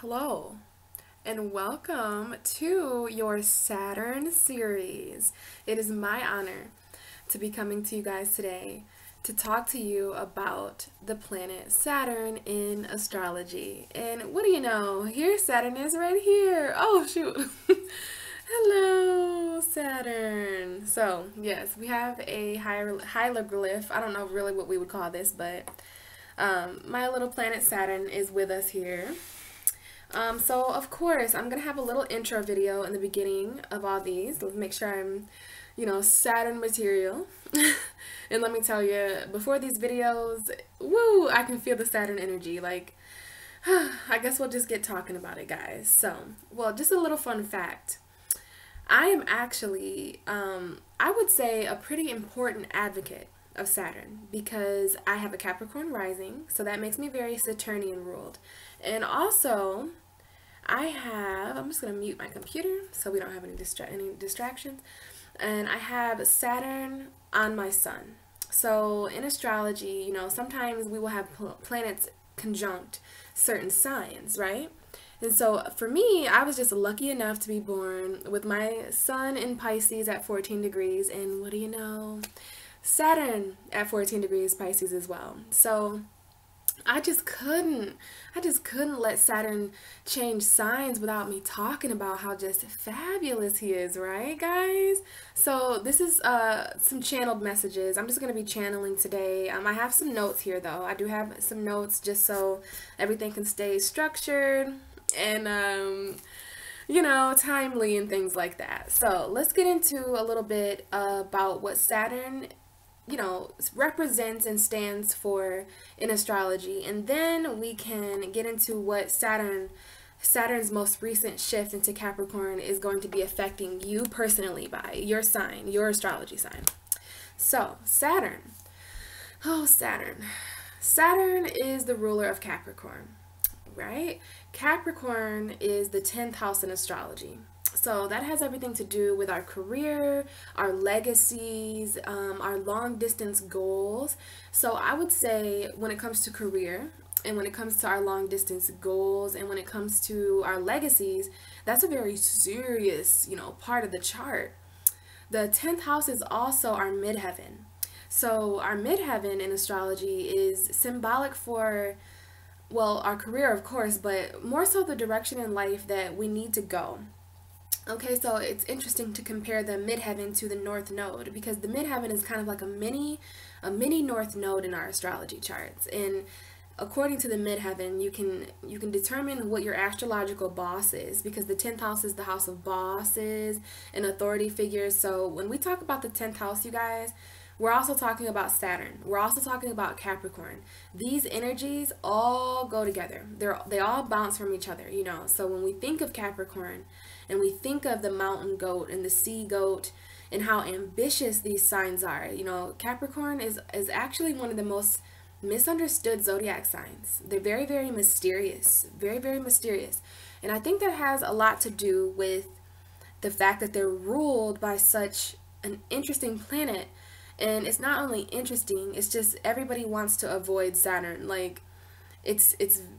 Hello, and welcome to your Saturn series. It is my honor to be coming to you guys today to talk to you about the planet Saturn in astrology. And what do you know? Here Saturn is right here. Oh, shoot. Hello, Saturn. So, yes, we have a hieroglyph. I don't know really what we would call this, but my little planet Saturn is with us here. So of course, I'm going to have a little intro video in the beginning of all these. Let's make sure I'm, Saturn material. And let me tell you, before these videos, woo, I can feel the Saturn energy. Like, I guess we'll just get talking about it, guys. So, well, just a little fun fact. I am actually, I would say, a pretty important advocate of Saturn because I have a Capricorn rising, so that makes me very Saturnian ruled. And also, I'm just going to mute my computer so we don't have any distractions. And I have Saturn on my sun. So in astrology, sometimes we will have planets conjunct certain signs, right? And so for me, I was just lucky enough to be born with my sun in Pisces at 14 degrees. And what do you know? Saturn at 14 degrees Pisces as well. So I just couldn't let Saturn change signs without me talking about how just fabulous he is, right, guys? So this is some channeled messages. I'm just going to be channeling today. I have some notes here, though. I do have some notes just so everything can stay structured and timely and things like that. So let's get into a little bit about what Saturn represents and stands for in astrology, and then we can get into what Saturn's most recent shift into Capricorn is going to be affecting you personally by your sign, your astrology sign. So Saturn is the ruler of Capricorn, right? Capricorn is the 10th house in astrology. So that has everything to do with our career, our legacies, our long distance goals. So I would say when it comes to career and when it comes to our long distance goals and when it comes to our legacies, that's a very serious, part of the chart. The 10th house is also our midheaven. So our midheaven in astrology is symbolic for, well, our career, of course, but more so the direction in life that we need to go. Okay, so it's interesting to compare the midheaven to the north node because the midheaven is kind of like a mini north node in our astrology charts. And according to the midheaven, you can determine what your astrological boss is because the 10th house is the house of bosses and authority figures. So when we talk about the 10th house, you guys, we're also talking about Saturn. We're also talking about Capricorn. These energies all go together. They all bounce from each other, So when we think of Capricorn and we think of the mountain goat and the sea goat and how ambitious these signs are, Capricorn is actually one of the most misunderstood zodiac signs. They're very, very mysterious. Very, very mysterious. And I think that has a lot to do with the fact that they're ruled by such an interesting planet. And it's not only interesting, it's just everybody wants to avoid Saturn. Like, it's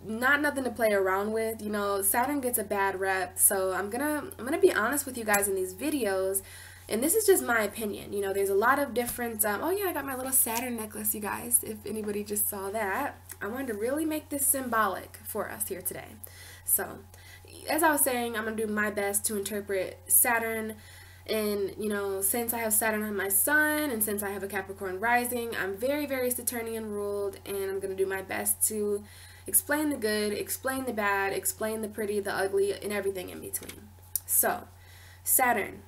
not nothing to play around with. Saturn gets a bad rep. So I'm gonna be honest with you guys in these videos. And this is just my opinion. There's a lot of different, oh yeah, I got my little Saturn necklace, you guys, if anybody just saw that. I wanted to really make this symbolic for us here today. So, as I was saying, I'm going to do my best to interpret Saturn. And, since I have Saturn on my sun and since I have a Capricorn rising, I'm very, very Saturnian ruled, and I'm going to do my best to explain the good, explain the bad, explain the pretty, the ugly, and everything in between. So, Saturn.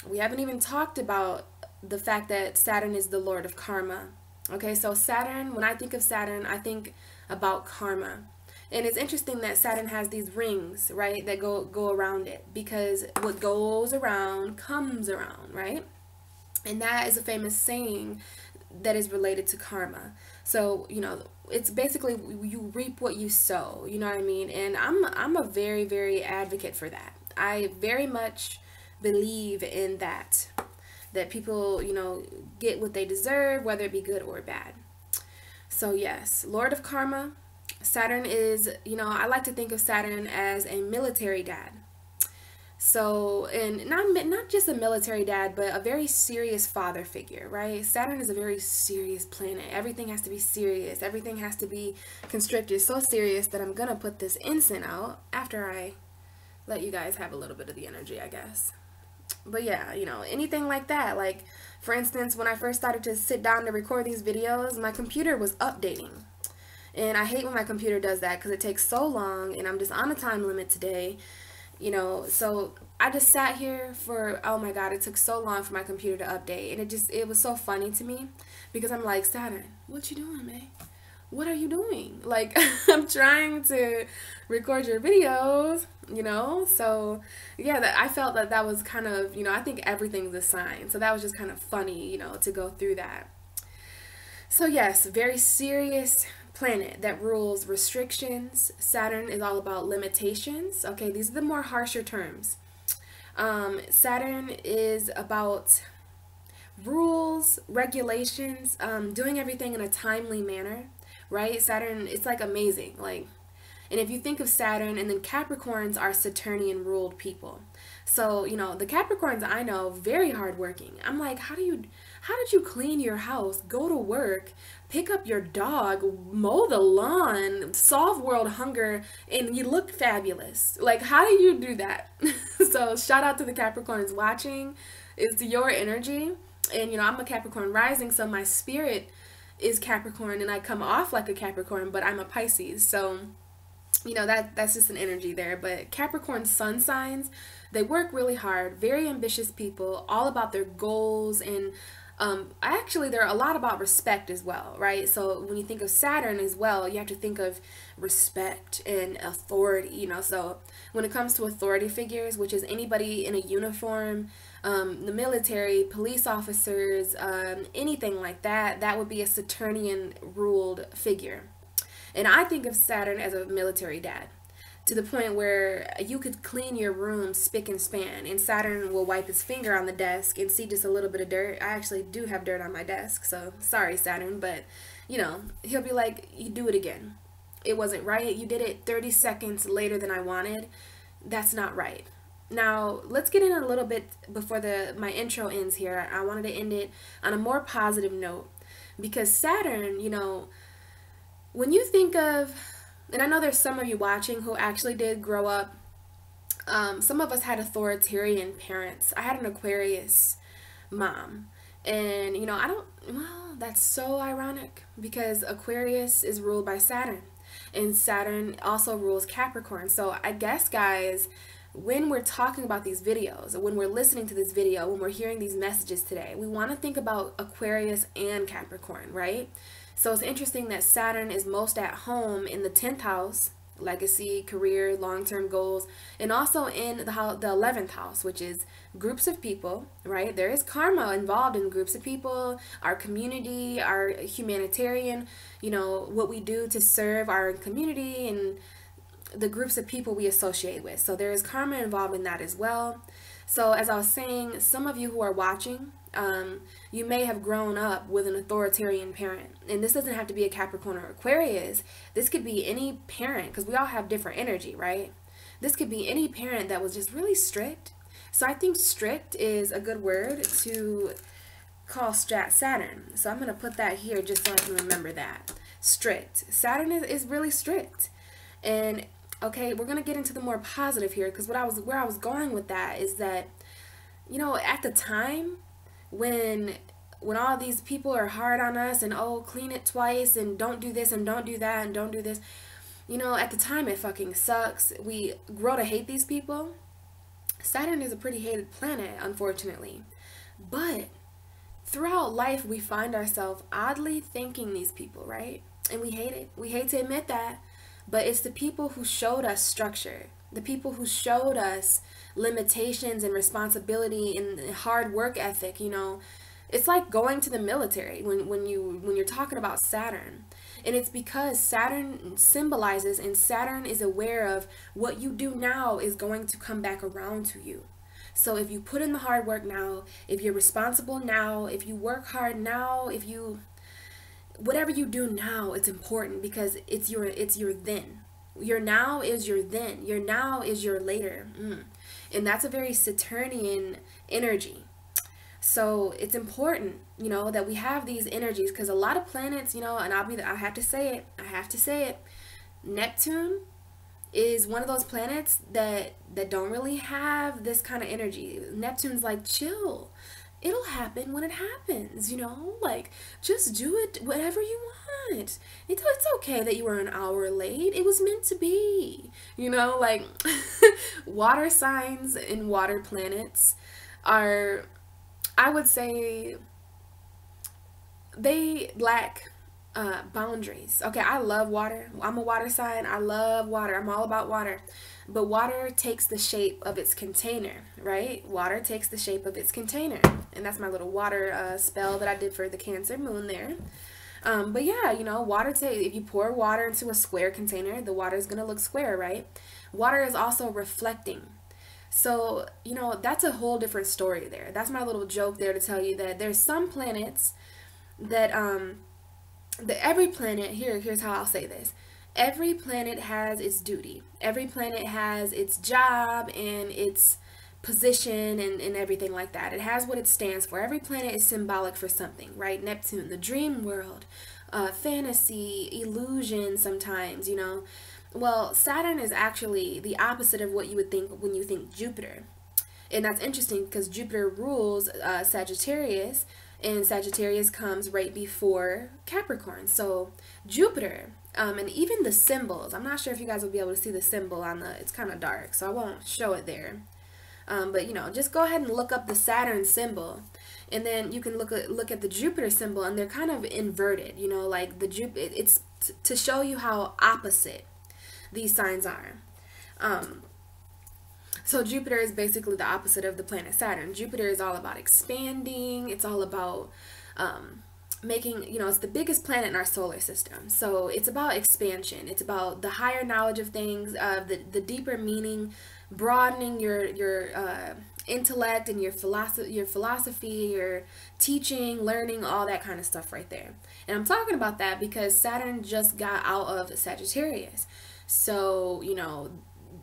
We haven't even talked about the fact that Saturn is the lord of karma. Okay, so Saturn, when I think of Saturn, I think about karma. And it's interesting that Saturn has these rings, right, that go around it because what goes around comes around, right? And that is a famous saying that is related to karma. So, it's basically you reap what you sow, you know what I mean? And I'm a very, very advocate for that. I very much believe in that people, get what they deserve, whether it be good or bad. So yes, Lord of Karma, Saturn is, I like to think of Saturn as a military dad. So, and not just a military dad, but a very serious father figure, right? Saturn is a very serious planet. Everything has to be serious. Everything has to be constricted. So serious that I'm gonna put this incense out after I let you guys have a little bit of the energy, I guess. But yeah, anything like that. Like, for instance, when I first started to sit down to record these videos, my computer was updating. And I hate when my computer does that because it takes so long and I'm just on a time limit today. So I just sat here for, oh my God, it took so long for my computer to update. And it was so funny to me because I'm like, Saturn, what you doing, man? What are you doing? Like, I'm trying to record your videos, So, yeah, I felt that was kind of, I think everything's a sign. So that was just kind of funny, to go through that. So yes, very serious planet that rules restrictions. Saturn is all about limitations. Okay, these are the more harsher terms. Saturn is about rules, regulations, doing everything in a timely manner, right? Saturn, it's like amazing. And if you think of Saturn, and then Capricorns are Saturnian ruled people. So, the Capricorns I know, very hardworking. I'm like, how did you clean your house, go to work, pick up your dog, mow the lawn, solve world hunger, and you look fabulous? Like, how do you do that? So shout out to the Capricorns watching. It's your energy. And, I'm a Capricorn rising, so my spirit is Capricorn, and I come off like a Capricorn, but I'm a Pisces. So, that's just an energy there. But Capricorn sun signs, they work really hard, very ambitious people, all about their goals, and actually they're a lot about respect as well, right? So when you think of Saturn as well, you have to think of respect and authority, So when it comes to authority figures, which is anybody in a uniform, the military, police officers, anything like that, that would be a Saturnian ruled figure. And I think of Saturn as a military dad, to the point where you could clean your room spick and span, and Saturn will wipe his finger on the desk and see just a little bit of dirt. I actually do have dirt on my desk, so sorry, Saturn, but he'll be like, you do it again. It wasn't right. You did it 30 seconds later than I wanted. That's not right. Now, let's get in a little bit before my intro ends here. I wanted to end it on a more positive note, because Saturn, when you think of, and I know there's some of you watching who actually did grow up, some of us had authoritarian parents. I had an Aquarius mom, and that's so ironic because Aquarius is ruled by Saturn, and Saturn also rules Capricorn. So I guess, guys, when we're talking about these videos, when we're listening to this video, when we're hearing these messages today, we want to think about Aquarius and Capricorn, right? So it's interesting that Saturn is most at home in the 10th house, legacy, career, long-term goals, and also in the 11th house, which is groups of people, right? There is karma involved in groups of people, our community, our humanitarian, what we do to serve our community and the groups of people we associate with. So there is karma involved in that as well. So as I was saying, some of you who are watching, you may have grown up with an authoritarian parent. And this doesn't have to be a Capricorn or Aquarius. This could be any parent, because we all have different energy, right? This could be any parent that was just really strict. So I think strict is a good word to call Saturn. So I'm going to put that here just so I can remember that. Strict. Saturn is really strict. And okay, we're going to get into the more positive here, because where I was going with that is that, at the time when all these people are hard on us and, oh, clean it twice and don't do this and don't do that and don't do this, at the time it fucking sucks. We grow to hate these people. Saturn is a pretty hated planet, unfortunately. But throughout life, we find ourselves oddly thanking these people, right? And we hate it. We hate to admit that. But it's the people who showed us structure, the people who showed us limitations and responsibility and hard work ethic. It's like going to the military when you're talking about Saturn. And it's because Saturn symbolizes, and Saturn is aware of what you do now is going to come back around to you. So if you put in the hard work now, if you're responsible now, if you work hard now, whatever you do now, it's important because it's your then. Your now is your then. Your now is your later. And that's a very Saturnian energy. So it's important, that we have these energies, because a lot of planets, and I have to say it, Neptune is one of those planets that don't really have this kind of energy. Neptune's like, chill. It'll happen when it happens, like, just do it whatever you want. It's okay that you were an hour late. It was meant to be, like water signs and water planets are, I would say, they lack boundaries. Okay, I love water. I'm a water sign. I love water. I'm all about water. But water takes the shape of its container, right? Water takes the shape of its container. And that's my little water spell that I did for the Cancer moon there. But yeah, water if you pour water into a square container, the water is going to look square, right? Water is also reflecting. So, that's a whole different story there. That's my little joke there to tell you that there's some planets that every planet, here's how I'll say this. Every planet has its duty. Every planet has its job and its position and everything like that. It has what it stands for. Every planet is symbolic for something, right? Neptune, the dream world, fantasy, illusion sometimes, Well, Saturn is actually the opposite of what you would think when you think Jupiter. And that's interesting because Jupiter rules Sagittarius, and Sagittarius comes right before Capricorn. So Jupiter, and even the symbols, I'm not sure if you guys will be able to see the symbol it's kind of dark, so I won't show it there. But just go ahead and look up the Saturn symbol, and then you can look at the Jupiter symbol, and they're kind of inverted, like it's to show you how opposite these signs are. So Jupiter is basically the opposite of the planet Saturn. Jupiter is all about expanding. It's all about making, it's the biggest planet in our solar system. So it's about expansion. It's about the higher knowledge of things, the deeper meaning, broadening your intellect and your philosophy, your teaching, learning, all that kind of stuff right there. And I'm talking about that because Saturn just got out of Sagittarius. So,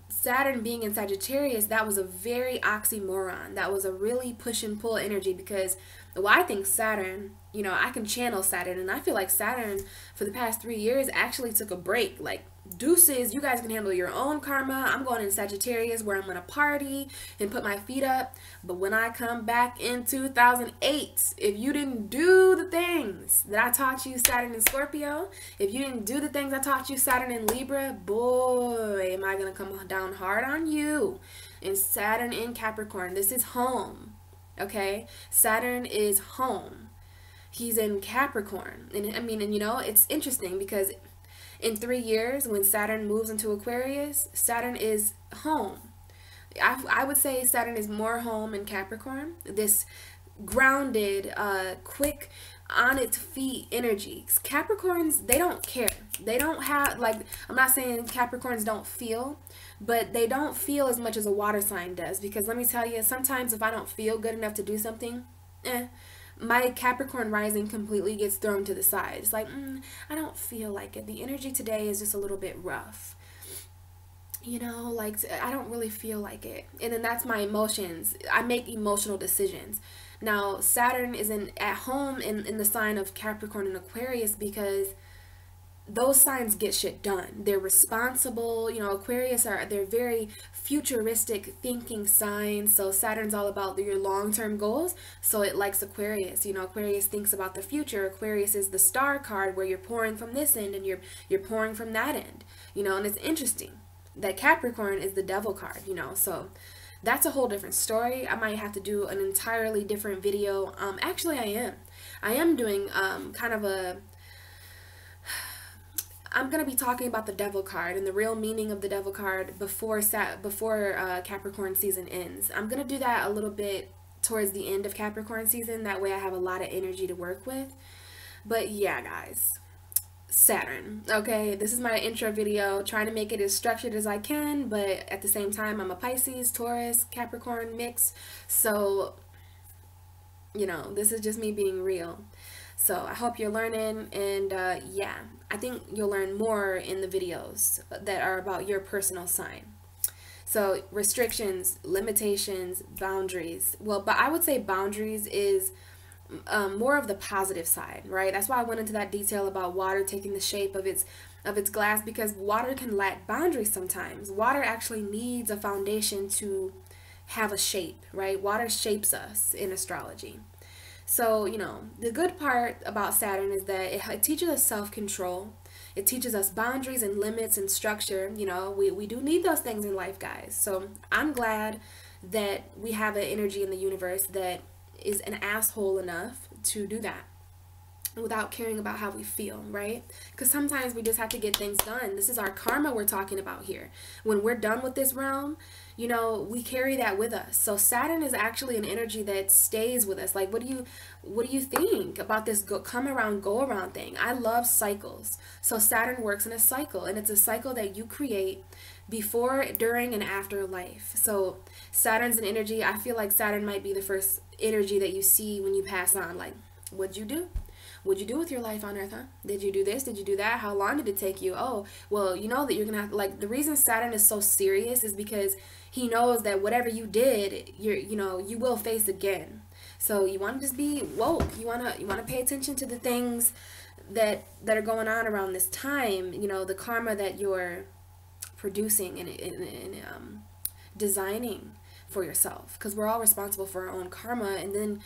Saturn being in Sagittarius, that was a very oxymoron. That was a really push and pull energy because, well, I think Saturn, I can channel Saturn, and I feel like Saturn for the past 3 years actually took a break. Like, deuces, you guys can handle your own karma. I'm going in Sagittarius where I'm going to party and put my feet up. But when I come back in 2008, if you didn't do the things that I taught you, Saturn in Scorpio, if you didn't do the things I taught you, Saturn in Libra, boy, am I going to come down hard on you. And Saturn in Capricorn, this is home. Okay? Saturn is home. He's in Capricorn. And it's interesting because in 3 years, when Saturn moves into Aquarius, Saturn is home. I would say Saturn is more home in Capricorn. This grounded, quick, on its feet energy. Capricorns, they don't care. They don't have, I'm not saying Capricorns don't feel, but they don't feel as much as a water sign does. Because let me tell you, sometimes if I don't feel good enough to do something, my Capricorn rising completely gets thrown to the side. It's like, I don't feel like it. The energy today is just a little bit rough. I don't really feel like it. And then that's my emotions. I make emotional decisions. Now, Saturn is at home in the sign of Capricorn and Aquarius because those signs get shit done. They're responsible. Aquarius they're very futuristic thinking signs. So Saturn's all about your long-term goals. So it likes Aquarius. Aquarius thinks about the future. Aquarius is the star card where you're pouring from this end and you're pouring from that end. And it's interesting that Capricorn is the devil card, so that's a whole different story. I might have to do an entirely different video. Actually, I am doing kind of I'm going to be talking about the devil card and the real meaning of the devil card before Capricorn season ends. I'm going to do that a little bit towards the end of Capricorn season. That way I have a lot of energy to work with. But yeah, guys, Saturn. Okay, this is my intro video, trying to make it as structured as I can, but at the same time, I'm a Pisces, Taurus, Capricorn mix. So, this is just me being real. So I hope you're learning, and yeah, I think you'll learn more in the videos that are about your personal sign. So restrictions, limitations, boundaries. Well, but I would say boundaries is more of the positive side, right? That's why I went into that detail about water taking the shape of its glass, because water can lack boundaries sometimes. Water actually needs a foundation to have a shape, right? Water shapes us in astrology. So, you know, the good part about Saturn is that it teaches us self-control. It teaches us boundaries and limits and structure. You know, we do need those things in life, guys. So I'm glad that we have an energy in the universe that is an asshole enough to do that without caring about how we feel, right? Because sometimes we just have to get things done. This is our karma we're talking about here. When we're done with this realm, you know, we carry that with us. So Saturn is actually an energy that stays with us. Like, what do you think about this come around, go around thing? I love cycles. So Saturn works in a cycle, and it's a cycle that you create before, during, and after life. So Saturn's an energy. I feel like Saturn might be the first energy that you see when you pass on. Like, what'd you do? What'd you do with your life on Earth, huh? Did you do this? Did you do that? How long did it take you? Oh, well, you know that you're gonna have to, like, the reason Saturn is so serious is because he knows that whatever you did, you will face again. So you want to just be woke. You wanna pay attention to the things that are going on around this time. You know, the karma that you're producing and designing for yourself, because we're all responsible for our own karma. And then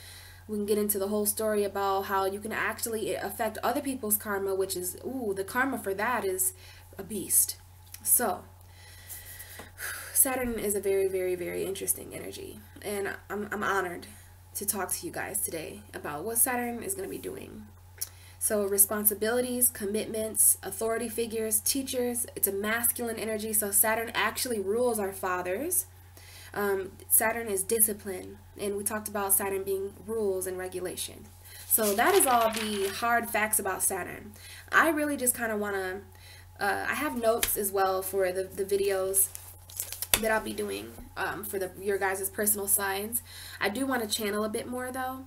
we can get into the whole story about how you can actually affect other people's karma, which is, ooh, the karma for that is a beast. So Saturn is a very, very, very interesting energy, and I'm honored to talk to you guys today about what Saturn is going to be doing. So responsibilities, commitments, authority figures, teachers. It's a masculine energy, so Saturn actually rules our fathers. Saturn is discipline, and we talked about Saturn being rules and regulation. So that is all the hard facts about Saturn. I really just kind of want to, I have notes as well for the videos that I'll be doing for your guys' personal signs. I do want to channel a bit more though.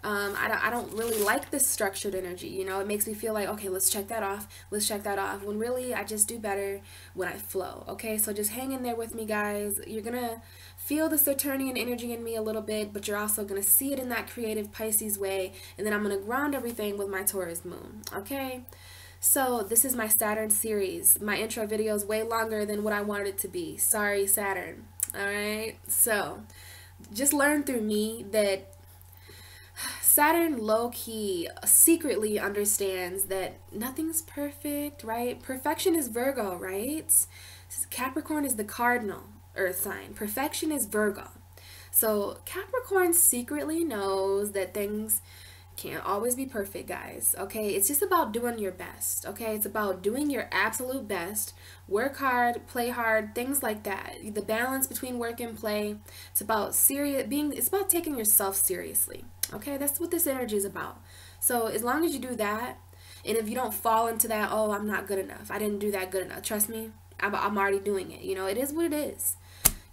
I don't really like this structured energy, you know. It makes me feel like, okay, let's check that off, when really I just do better when I flow. Okay, so just hang in there with me, guys. You're gonna feel the Saturnian energy in me a little bit, but you're also gonna see it in that creative Pisces way, and then I'm gonna ground everything with my Taurus moon. Okay, so this is my Saturn series. My intro video is way longer than what I wanted it to be. Sorry, Saturn. All right, so just learn through me that Saturn low-key secretly understands that nothing's perfect, right? Perfection is Virgo, right? Capricorn is the cardinal earth sign. Perfection is Virgo. So Capricorn secretly knows that things can't always be perfect, guys. Okay, it's just about doing your best. Okay, it's about doing your absolute best. Work hard, play hard, things like that. The balance between work and play. It's about it's about taking yourself seriously. Okay, that's what this energy is about. So as long as you do that, and if you don't fall into that, oh, I'm not good enough, I didn't do that good enough, trust me, I'm already doing it. You know, it is what it is.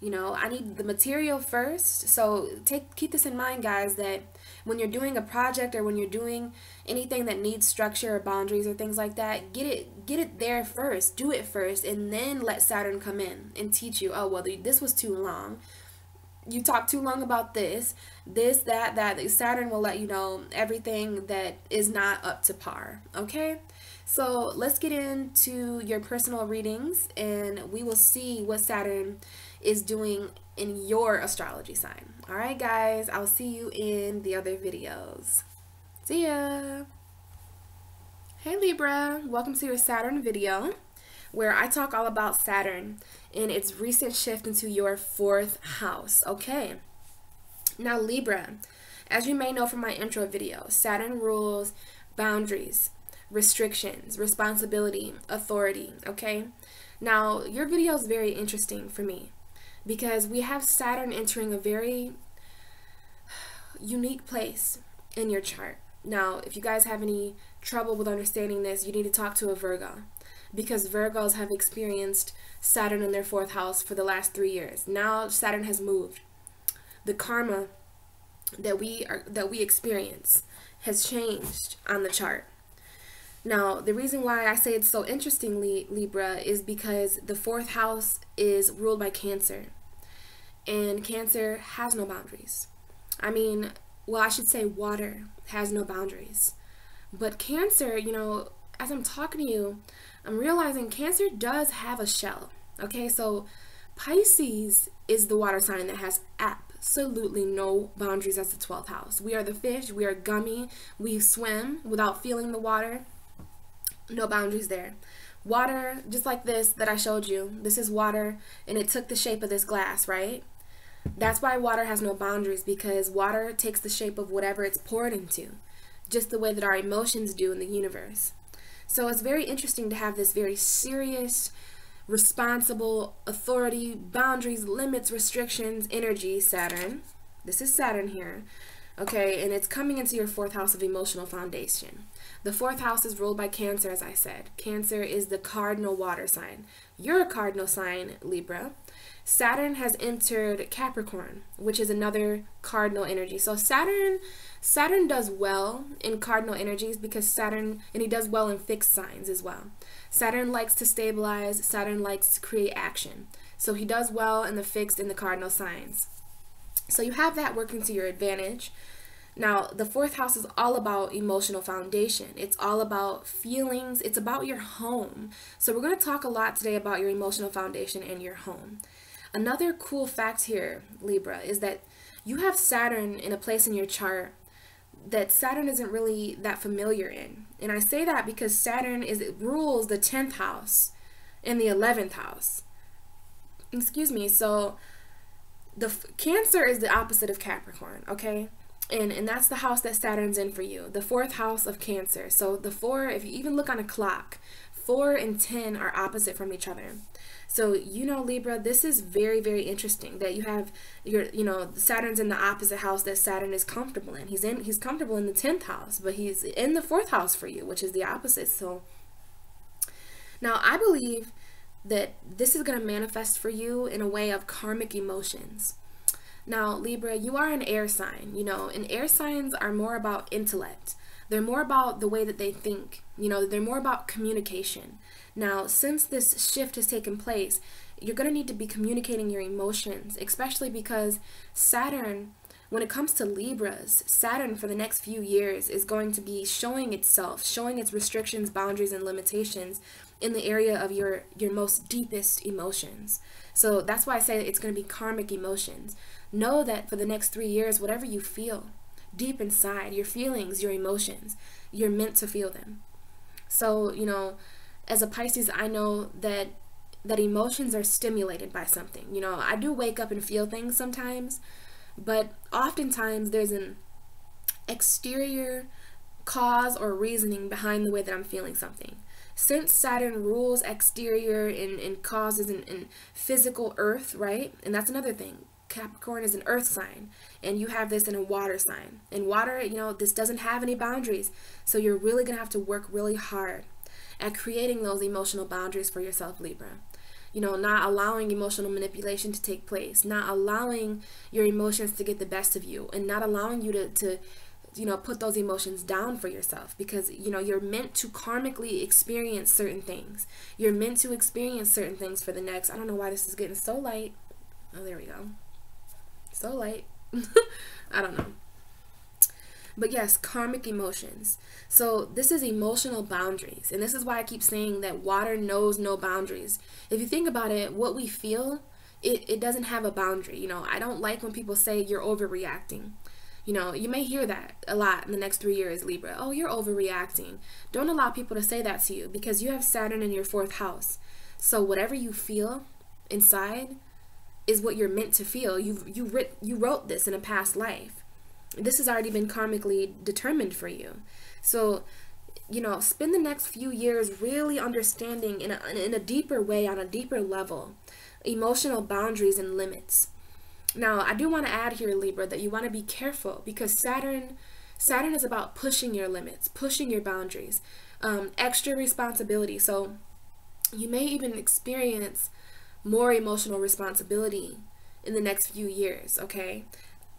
You know, I need the material first. So keep this in mind, guys, that when you're doing a project or when you're doing anything that needs structure or boundaries or things like that, get it there first, do it first, and then let Saturn come in and teach you, oh, well, this was too long. You talk too long about this, that. Saturn will let you know everything that is not up to par. Okay, so let's get into your personal readings, and we will see what Saturn is doing in your astrology sign. All right, guys, I'll see you in the other videos. See ya. Hey Libra, welcome to your Saturn video, where I talk all about Saturn and its recent shift into your 4th house. Okay, now Libra, as you may know from my intro video, Saturn rules boundaries, restrictions, responsibility, authority. Okay, now your video is very interesting for me because we have Saturn entering a very unique place in your chart. Now, if you guys have any trouble with understanding this, you need to talk to a Virgo, because Virgos have experienced Saturn in their 4th house for the last 3 years. Now Saturn has moved. The karma that we experience has changed on the chart. Now, the reason why I say it's so interestingly, Libra, is because the fourth house is ruled by Cancer. And Cancer has no boundaries. I mean, well, I should say water has no boundaries. But Cancer, you know, as I'm talking to you, I'm realizing Cancer does have a shell. Okay, so Pisces is the water sign that has absolutely no boundaries as the 12th house. We are the fish, we are gummy, we swim without feeling the water. No boundaries there. Water, just like this that I showed you, this is water and it took the shape of this glass, right? That's why water has no boundaries, because water takes the shape of whatever it's poured into, just the way that our emotions do in the universe. So it's very interesting to have this very serious, responsible, authority, boundaries, limits, restrictions, energy, Saturn. This is Saturn here. Okay, and it's coming into your fourth house of emotional foundation. The fourth house is ruled by Cancer, as I said. Cancer is the cardinal water sign. You're a cardinal sign, Libra. Saturn has entered Capricorn, which is another cardinal energy. So Saturn does well in cardinal energies because Saturn, and he does well in fixed signs as well. Saturn likes to stabilize, Saturn likes to create action. So he does well in the fixed and the cardinal signs. So you have that working to your advantage. Now, the fourth house is all about emotional foundation. It's all about feelings. It's about your home. So we're going to talk a lot today about your emotional foundation and your home. Another cool fact here, Libra, is that you have Saturn in a place in your chart that Saturn isn't really that familiar in. And I say that because Saturn rules the 10th house and the 11th house. Excuse me. So the Cancer is the opposite of Capricorn, okay? And that's the house that Saturn's in for you, the fourth house of Cancer. So the 4, if you even look on a clock, 4 and 10 are opposite from each other. So, you know, Libra, this is very, very interesting that you have Saturn's in the opposite house that Saturn is comfortable in. He's comfortable in the 10th house, but he's in the fourth house for you, which is the opposite. So now I believe that this is going to manifest for you in a way of karmic emotions. Now, Libra, you are an air sign, you know, and air signs are more about intellect. They're more about the way that they think, you know, they're more about communication. Now, since this shift has taken place, you're going to need to be communicating your emotions, especially because Saturn, when it comes to Libras, Saturn for the next few years is going to be showing itself, showing its restrictions, boundaries, and limitations in the area of your most deepest emotions. So that's why I say it's going to be karmic emotions. Know that for the next 3 years, whatever you feel deep inside, your feelings, your emotions, you're meant to feel them. So, you know, as a Pisces, I know that emotions are stimulated by something. You know, I do wake up and feel things sometimes, but oftentimes there's an exterior cause or reasoning behind the way that I'm feeling something. Since Saturn rules exterior and causes and physical earth, right? And that's another thing. Capricorn is an earth sign, and you have this in a water sign. And water, you know, this doesn't have any boundaries. So you're really going to have to work really hard at creating those emotional boundaries for yourself, Libra. You know, not allowing emotional manipulation to take place, not allowing your emotions to get the best of you, and not allowing you to you know, put those emotions down for yourself, because, you know, you're meant to karmically experience certain things. You're meant to experience certain things for the next, I don't know why this is getting so light. Oh, there we go. So light. I don't know. But yes, karmic emotions. So this is emotional boundaries. And this is why I keep saying that water knows no boundaries. If you think about it, what we feel, it doesn't have a boundary. You know, I don't like when people say you're overreacting. You know, you may hear that a lot in the next 3 years, Libra. Oh, you're overreacting. Don't allow people to say that to you, because you have Saturn in your fourth house. So whatever you feel inside is what you're meant to feel. You wrote this in a past life. This has already been karmically determined for you. So, you know, spend the next few years really understanding in a deeper way, on a deeper level, emotional boundaries and limits. Now, I do want to add here, Libra, that you want to be careful, because Saturn is about pushing your limits, pushing your boundaries, extra responsibility. So you may even experience more emotional responsibility in the next few years, okay?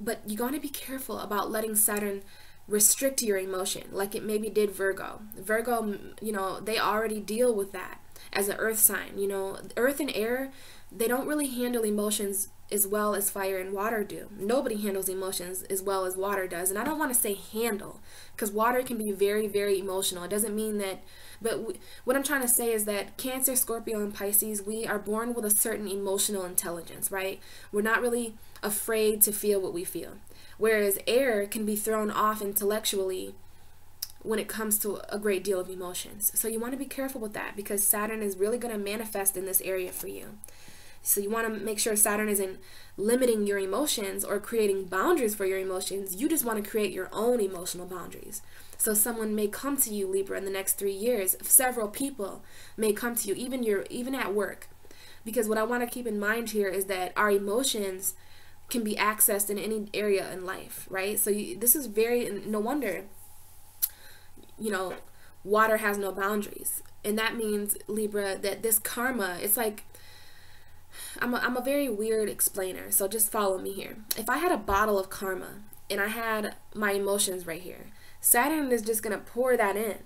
But you're going to be careful about letting Saturn restrict your emotion like it maybe did Virgo. Virgo, you know, they already deal with that as an earth sign. You know, earth and air, they don't really handle emotions as well as fire and water do. Nobody handles emotions as well as water does. And I don't want to say handle, because water can be very, very emotional. It doesn't mean that, but what I'm trying to say is that Cancer, Scorpio, and Pisces, we are born with a certain emotional intelligence, right? We're not really afraid to feel what we feel. Whereas air can be thrown off intellectually when it comes to a great deal of emotions. So you want to be careful with that, because Saturn is really going to manifest in this area for you. So you want to make sure Saturn isn't limiting your emotions or creating boundaries for your emotions. You just want to create your own emotional boundaries. So someone may come to you, Libra, in the next 3 years. Several people may come to you, even at work. Because what I want to keep in mind here is that our emotions can be accessed in any area in life, right? So this is no wonder, you know, water has no boundaries. And that means, Libra, that this karma, it's like, I'm a very weird explainer, so just follow me here. If I had a bottle of karma and I had my emotions right here, Saturn is just going to pour that in.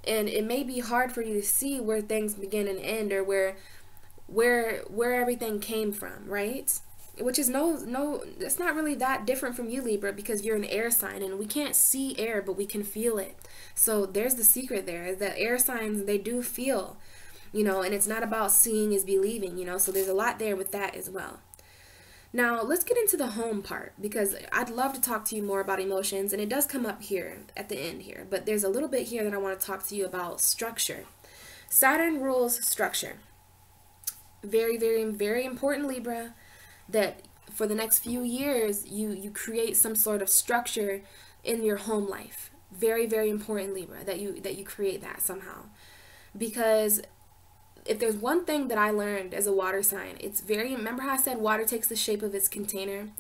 And it may be hard for you to see where things begin and end, or where everything came from, right? Which is it's not really that different from you, Libra, because you're an air sign and we can't see air, but we can feel it. So there's the secret there, that air signs, they do feel. You know, and it's not about seeing is believing, you know, so there's a lot there with that as well. Now, let's get into the home part, because I'd love to talk to you more about emotions, and it does come up here at the end here, but there's a little bit here that I want to talk to you about structure. Saturn rules structure. Very, very, very important, Libra, that for the next few years, you create some sort of structure in your home life. Very, very important, Libra, that you create that somehow. Because if there's one thing that I learned as a water sign, remember how I said water takes the shape of its container?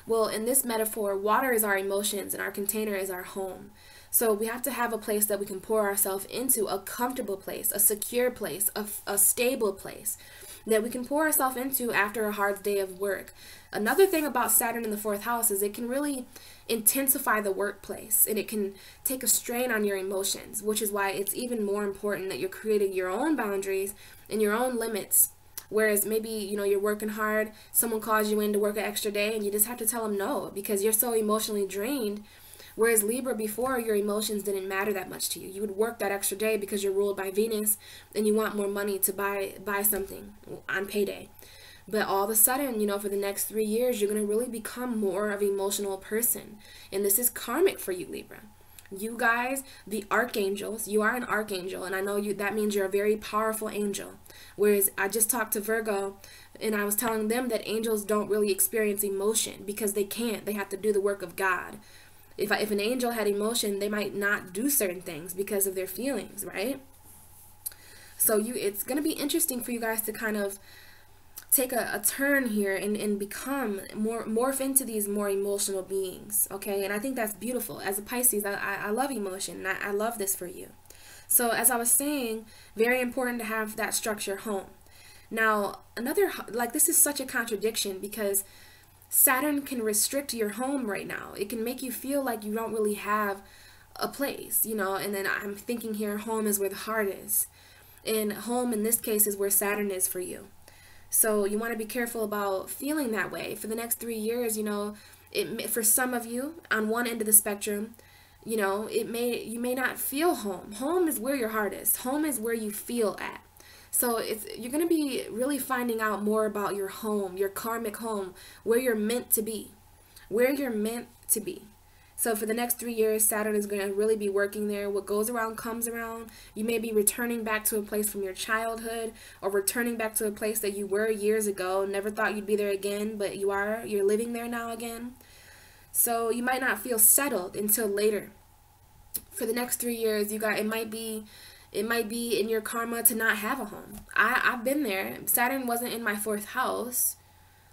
Well, in this metaphor, water is our emotions and our container is our home. So we have to have a place that we can pour ourselves into, a comfortable place, a secure place, a stable place that we can pour ourselves into after a hard day of work. Another thing about Saturn in the 4th house is it can really intensify the workplace, and it can take a strain on your emotions, which is why it's even more important that you're creating your own boundaries and your own limits. Whereas maybe, you know, you're working hard, someone calls you in to work an extra day, and you just have to tell them no because you're so emotionally drained. Whereas Libra, before, your emotions didn't matter that much to you. You would work that extra day because you're ruled by Venus and you want more money to buy something on payday. But all of a sudden, you know, for the next 3 years, you're going to really become more of an emotional person. And this is karmic for you, Libra. You guys, the archangels, you are an archangel, and I know that means you're a very powerful angel. Whereas I just talked to Virgo, and I was telling them that angels don't really experience emotion because they can't. They have to do the work of God. If an angel had emotion, they might not do certain things because of their feelings, right? So it's going to be interesting for you guys to kind of take a turn here and become morph into these more emotional beings, okay? And I think that's beautiful. As a Pisces, I love emotion, and I love this for you. So as I was saying, very important to have that structure home. Now, this is such a contradiction because Saturn can restrict your home right now. It can make you feel like you don't really have a place, you know, and then I'm thinking here, home is where the heart is. And home in this case is where Saturn is for you. So you want to be careful about feeling that way. For the next 3 years, you know, for some of you on one end of the spectrum, you know, you may not feel home. Home is where your heart is. Home is where you feel at. So you're going to be really finding out more about your home, your karmic home, where you're meant to be, where you're meant to be. So for the next 3 years, Saturn is going to really be working there. What goes around comes around. You may be returning back to a place from your childhood, or returning back to a place that you were years ago. Never thought you'd be there again, but you're living there now again. So you might not feel settled until later. For the next 3 years, it might be in your karma to not have a home. I've been there. Saturn wasn't in my 4th house,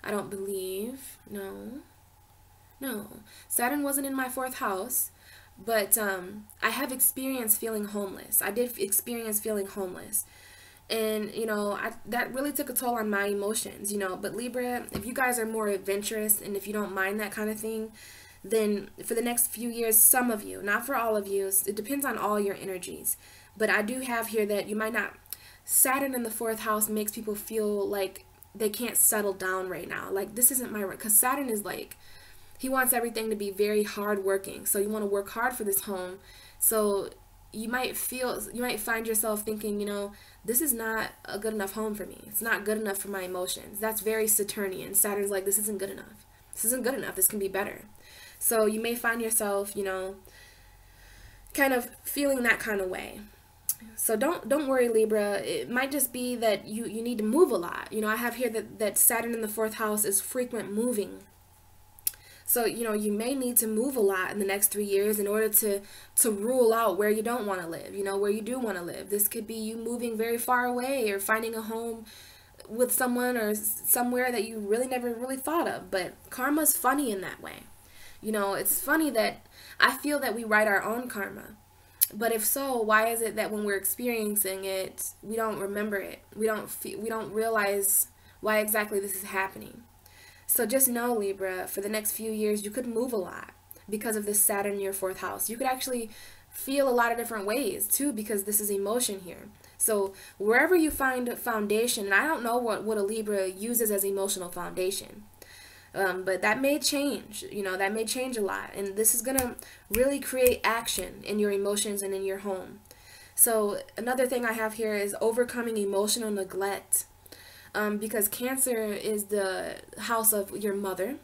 I don't believe. No. Saturn wasn't in my 4th house, but I have experienced feeling homeless. I did experience feeling homeless. And, you know, that really took a toll on my emotions, you know. But Libra, if you guys are more adventurous and if you don't mind that kind of thing, then for the next few years, some of you, not for all of you, it depends on all your energies. But I do have here that you might not, Saturn in the fourth house makes people feel like they can't settle down right now. Like, this isn't my, because Saturn is like, he wants everything to be very hard working. So you want to work hard for this home. So you might find yourself thinking, you know, this is not a good enough home for me. It's not good enough for my emotions. That's very Saturnian. Saturn's like, this isn't good enough. This isn't good enough. This can be better. So you may find yourself, you know, kind of feeling that kind of way. So don't worry, Libra. It might just be that you need to move a lot. You know, I have here that Saturn in the fourth house is frequent moving. So, you know, you may need to move a lot in the next 3 years in order to rule out where you don't want to live, you know, where you do want to live. This could be you moving very far away or finding a home with someone or somewhere that you really never really thought of. But karma's funny in that way. You know, it's funny that I feel that we write our own karma. But if so, why is it that when we're experiencing it, we don't remember it? We don't realize why exactly this is happening. So just know, Libra, for the next few years, you could move a lot because of this Saturn in your fourth house. You could actually feel a lot of different ways, too, because this is emotion here. So wherever you find a foundation, and I don't know what a Libra uses as emotional foundation, but that may change, you know, that may change a lot. And this is going to really create action in your emotions and in your home. So another thing I have here is overcoming emotional neglect. Because Cancer is the house of your mother,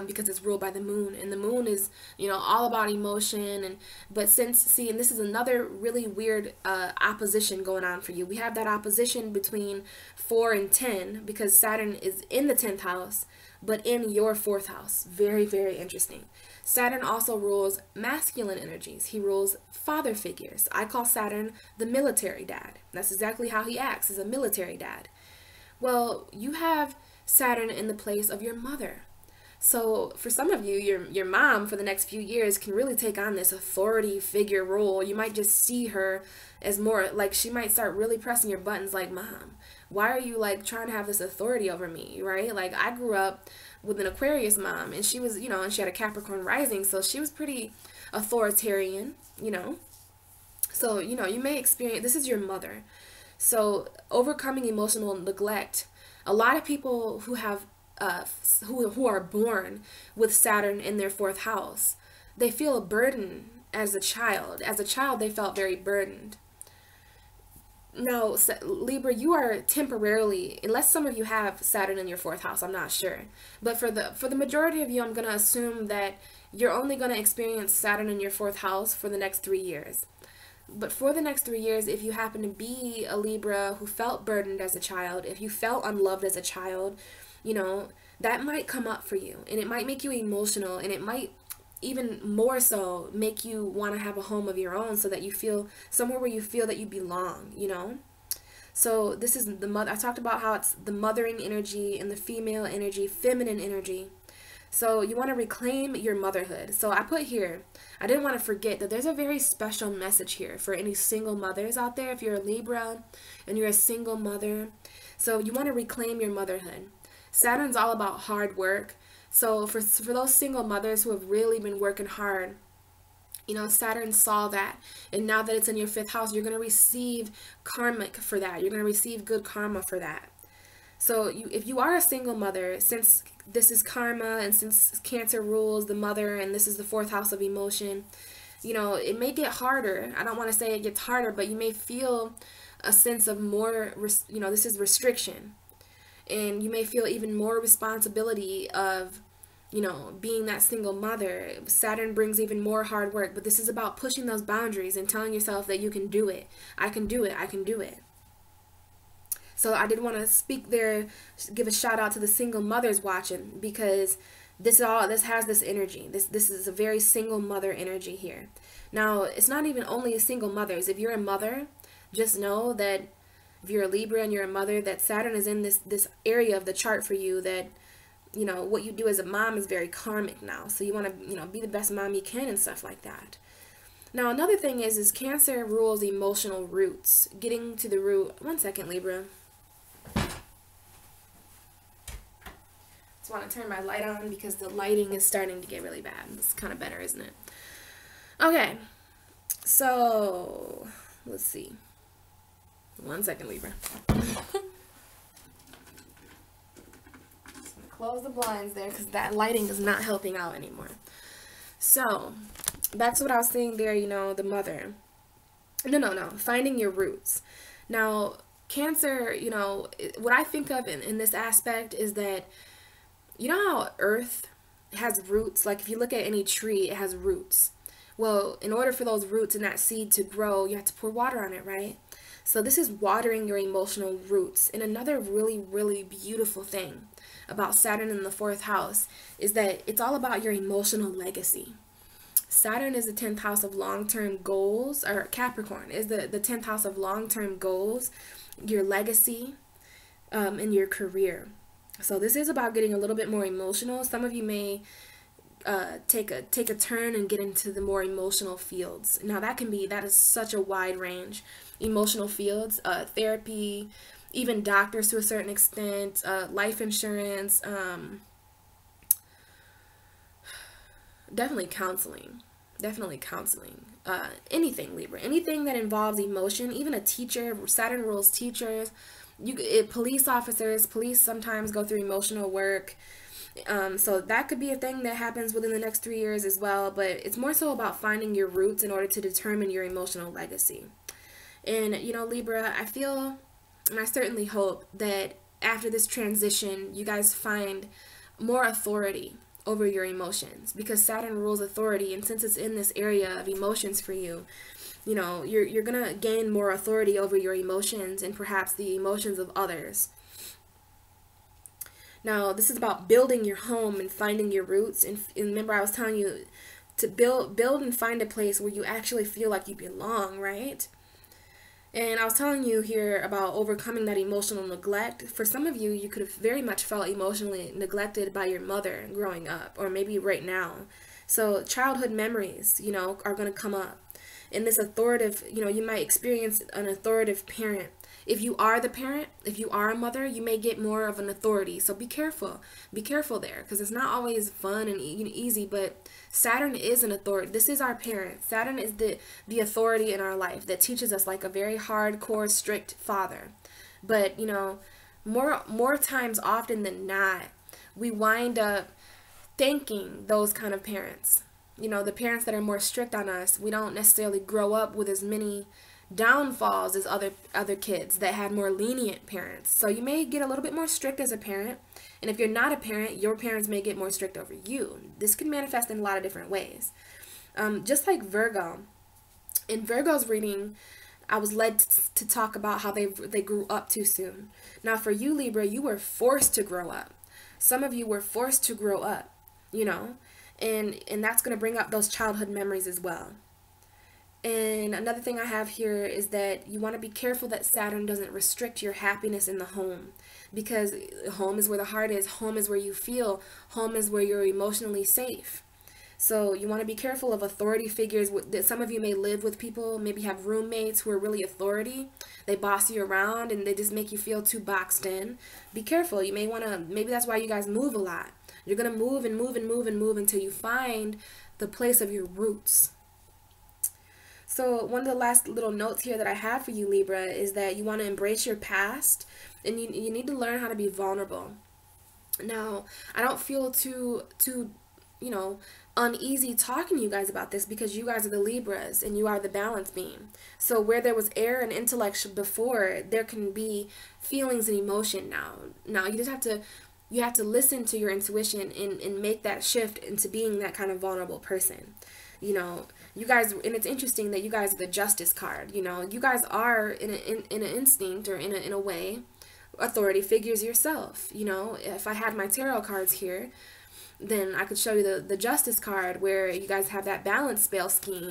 because it's ruled by the moon, and the moon is, you know, all about emotion. But since, and this is another really weird opposition going on for you. We have that opposition between 4 and 10 because Saturn is in the 10th house, but in your 4th house. Very, very interesting. Saturn also rules masculine energies. He rules father figures. I call Saturn the military dad. That's exactly how he acts, as a military dad. Well, you have Saturn in the place of your mother. So for some of you, your mom for the next few years can really take on this authority figure role. You might just see her as more like, she might start really pressing your buttons like, Mom, why are you like trying to have this authority over me, right? Like, I grew up with an Aquarius mom, and she was, you know, and she had a Capricorn rising, so she was pretty authoritarian, you know. So, you know, you may experience, this is your mother. So overcoming emotional neglect. A lot of people who have who are born with Saturn in their 4th house, they feel a burden as a child. As a child, they felt very burdened. Now, Libra, you are temporarily, unless some of you have Saturn in your 4th house, I'm not sure. But for the majority of you, I'm going to assume that you're only going to experience Saturn in your 4th house for the next 3 years. But for the next 3 years, if you happen to be a Libra who felt burdened as a child, if you felt unloved as a child, you know, that might come up for you. And it might make you emotional, and it might even more so make you want to have a home of your own, so that you feel somewhere where you feel that you belong, you know. So this is the mother. I talked about how it's the mothering energy and the female energy, feminine energy. So you want to reclaim your motherhood. So I put here, I didn't want to forget that there's a very special message here for any single mothers out there. If you're a Libra and you're a single mother, so you want to reclaim your motherhood. Saturn's all about hard work. So for those single mothers who have really been working hard, you know, Saturn saw that, and now that it's in your 5th house, you're going to receive karmic for that. You're going to receive good karma for that. So if you are a single mother, since this is karma, and since Cancer rules the mother, and this is the 4th house of emotion, you know, it may get harder. I don't want to say it gets harder, but you may feel a sense of more, you know, this is restriction. And you may feel even more responsibility of, you know, being that single mother. Saturn brings even more hard work, but this is about pushing those boundaries and telling yourself that you can do it. I can do it. I can do it. So I did want to speak there, give a shout out to the single mothers watching, because this has this energy. This is a very single mother energy here. Now, it's not even only single mothers. If you're a mother, just know that if you're a Libra and you're a mother, that Saturn is in this area of the chart for you, that, you know, what you do as a mom is very karmic now. So you want to, you know, be the best mom you can and stuff like that. Now, another thing is Cancer rules emotional roots. Getting to the root. One second, Libra. Just want to turn my light on because the lighting is starting to get really bad. It's kind of better, isn't it? Okay, so let's see. 1 second, Libra. Close the blinds there because that lighting is not helping out anymore. So, back to what I was saying there, you know, the mother. No. Finding your roots. Now, Cancer, you know, what I think of in this aspect is that, you know how Earth has roots? Like if you look at any tree, it has roots. Well, in order for those roots and that seed to grow, you have to pour water on it, right? So this is watering your emotional roots. And another really, really beautiful thing about Saturn in the 4th house is that it's all about your emotional legacy. Saturn is the 10th house of long-term goals, or Capricorn is the 10th house of long-term goals, your legacy, and your career. So this is about getting a little bit more emotional. Some of you may take a turn and get into the more emotional fields. Now that is such a wide range. Emotional fields, therapy, even doctors to a certain extent, life insurance, definitely counseling. Anything, Libra. Anything that involves emotion, even a teacher. Saturn rules teachers. Police officers. Police sometimes go through emotional work. So that could be a thing that happens within the next 3 years as well. But it's more so about finding your roots in order to determine your emotional legacy. And, you know, Libra, I feel, and I certainly hope that after this transition, you guys find more authority over your emotions, because Saturn rules authority, and since it's in this area of emotions for you, you know, you're gonna gain more authority over your emotions and perhaps the emotions of others. Now, this is about building your home and finding your roots, and remember I was telling you to build and find a place where you actually feel like you belong, right? And I was telling you here about overcoming that emotional neglect. For some of you, you could have very much felt emotionally neglected by your mother growing up, or maybe right now. So childhood memories, you know, are going to come up. And this authoritative, you know, you might experience an authoritative parent. If you are the parent, if you are a mother, you may get more of an authority. So be careful. Be careful there, because it's not always fun and easy, but Saturn is an authority. This is our parent. Saturn is the authority in our life that teaches us like a very hardcore, strict father. But, you know, more times often than not, we wind up thanking those kind of parents. You know, the parents that are more strict on us, we don't necessarily grow up with as many downfalls as other kids that had more lenient parents. So you may get a little bit more strict as a parent, and if you're not a parent, your parents may get more strict over you. This can manifest in a lot of different ways. Just like Virgo, in Virgo's reading, I was led to talk about how they grew up too soon. Now for you, Libra, you were forced to grow up. Some of you were forced to grow up, you know, and that's going to bring up those childhood memories as well. And another thing I have here is that you want to be careful that Saturn doesn't restrict your happiness in the home, because home is where the heart is, home is where you feel, home is where you're emotionally safe. So you want to be careful of authority figures. That some of you may live with people, maybe have roommates who are really authority. They boss you around and they just make you feel too boxed in. Be careful. You may want to, maybe that's why you guys move a lot. You're going to move and move and move and move until you find the place of your roots. So one of the last little notes here that I have for you, Libra, is that you want to embrace your past, and you need to learn how to be vulnerable. Now, I don't feel too you know, uneasy talking to you guys about this, because you guys are the Libras and you are the balance beam. So where there was air and intellect before, there can be feelings and emotion now. Now you just have to listen to your intuition and make that shift into being that kind of vulnerable person. You know, you guys, and it's interesting that you guys are the Justice card. You know, you guys are in an instinct, or in a way, authority figures yourself. You know, if I had my tarot cards here, then I could show you the Justice card, where you guys have that balance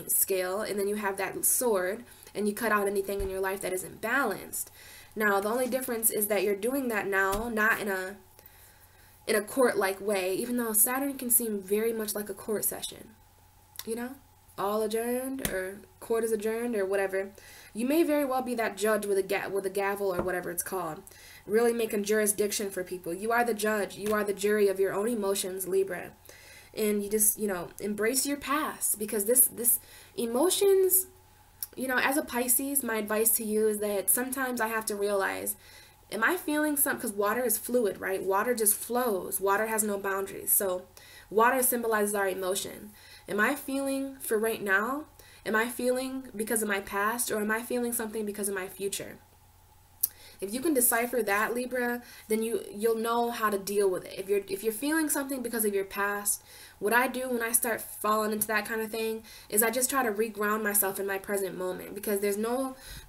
scale, and then you have that sword, and you cut out anything in your life that isn't balanced. Now, the only difference is that you're doing that now, not in a court-like way, even though Saturn can seem very much like a court session. You know, all adjourned, or court is adjourned, or whatever. You may very well be that judge with a gavel, or whatever it's called. really making jurisdiction for people. You are the judge. You are the jury of your own emotions, Libra. And you just, embrace your past, because this emotions, as a Pisces, my advice to you is that sometimes I have to realize, am I feeling something? Because water is fluid, right? Water just flows. Water has no boundaries. So water symbolizes our emotion. Am I feeling for right now? Am I feeling because of my past, or am I feeling something because of my future? If you can decipher that, Libra, then you'll know how to deal with it. If you're feeling something because of your past, what I do when I start falling into that kind of thing is I just try to reground myself in my present moment, because there's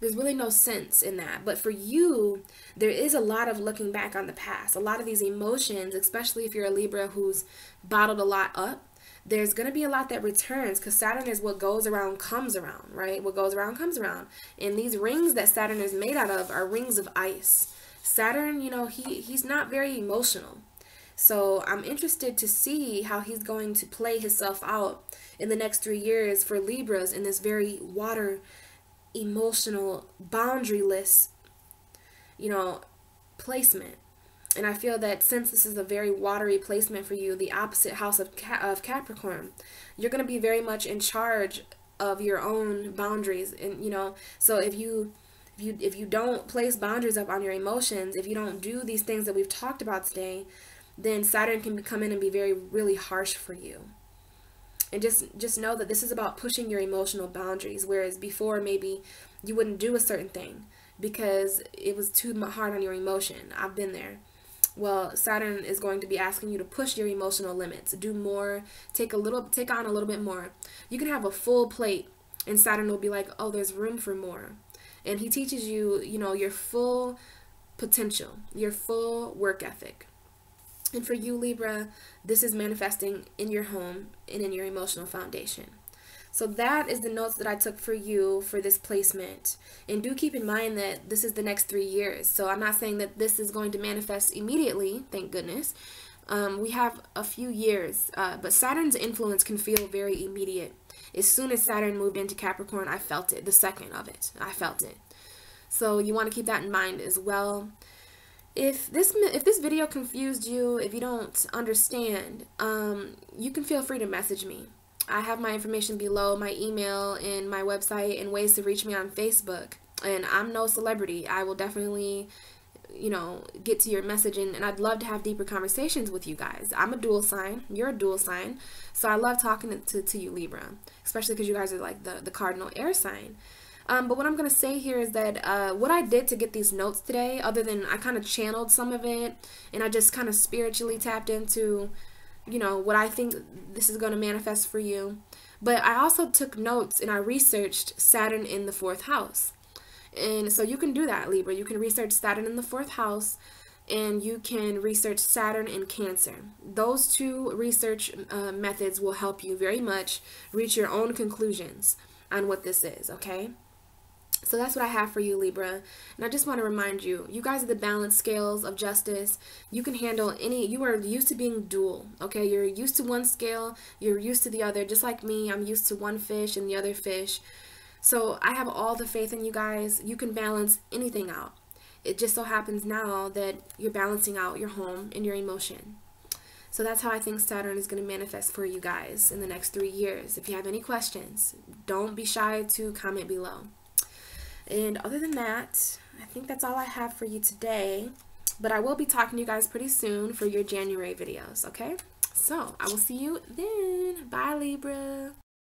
really no sense in that. But for you, there is a lot of looking back on the past. A lot of these emotions, especially if you're a Libra who's bottled a lot up, there's going to be a lot that returns, because Saturn is what goes around comes around, right? What goes around comes around. And these rings that Saturn is made out of are rings of ice. Saturn, he's not very emotional. So I'm interested to see how he's going to play himself out in the next 3 years for Libras in this very water, emotional, boundaryless, placement. And I feel that since this is a very watery placement for you, the opposite house of Capricorn, you're going to be very much in charge of your own boundaries. And, so if you don't place boundaries up on your emotions, if you don't do these things that we've talked about today, then Saturn can come in and be really harsh for you. And just know that this is about pushing your emotional boundaries, whereas before maybe you wouldn't do a certain thing because it was too hard on your emotion. I've been there. Well, Saturn is going to be asking you to push your emotional limits, do more, take on a little bit more. You can have a full plate, and Saturn will be like, oh, there's room for more. And he teaches you, your full potential, your full work ethic. And for you, Libra, this is manifesting in your home and in your emotional foundation. So that is the notes that I took for you for this placement. And do keep in mind that this is the next 3 years. So I'm not saying that this is going to manifest immediately, thank goodness. We have a few years, but Saturn's influence can feel very immediate. As soon as Saturn moved into Capricorn, I felt it. The second of it, I felt it. So you want to keep that in mind as well. If this video confused you, if you don't understand, you can feel free to message me. I have my information below, my email and my website, and ways to reach me on Facebook. And I'm no celebrity. I will definitely, get to your message, and I'd love to have deeper conversations with you guys. I'm a dual sign. You're a dual sign. So I love talking to you, Libra, especially because you guys are like the cardinal air sign. But what I'm going to say here is that what I did to get these notes today, other than I kind of channeled some of it, and I just kind of spiritually tapped into what I think this is going to manifest for you. But I also took notes and I researched Saturn in the 4th house. And so you can do that, Libra. You can research Saturn in the 4th house, and you can research Saturn in Cancer. Those two research methods will help you very much reach your own conclusions on what this is, okay? So that's what I have for you, Libra. And I just want to remind you, you guys are the balanced scales of justice. You can handle you are used to being dual, okay? You're used to one scale, you're used to the other. Just like me, I'm used to one fish and the other fish. So I have all the faith in you guys. You can balance anything out. It just so happens now that you're balancing out your home and your emotion. So that's how I think Saturn is going to manifest for you guys in the next 3 years. If you have any questions, don't be shy to comment below. And other than that, I think that's all I have for you today. But I will be talking to you guys pretty soon for your January videos, okay? So I will see you then. Bye, Libra.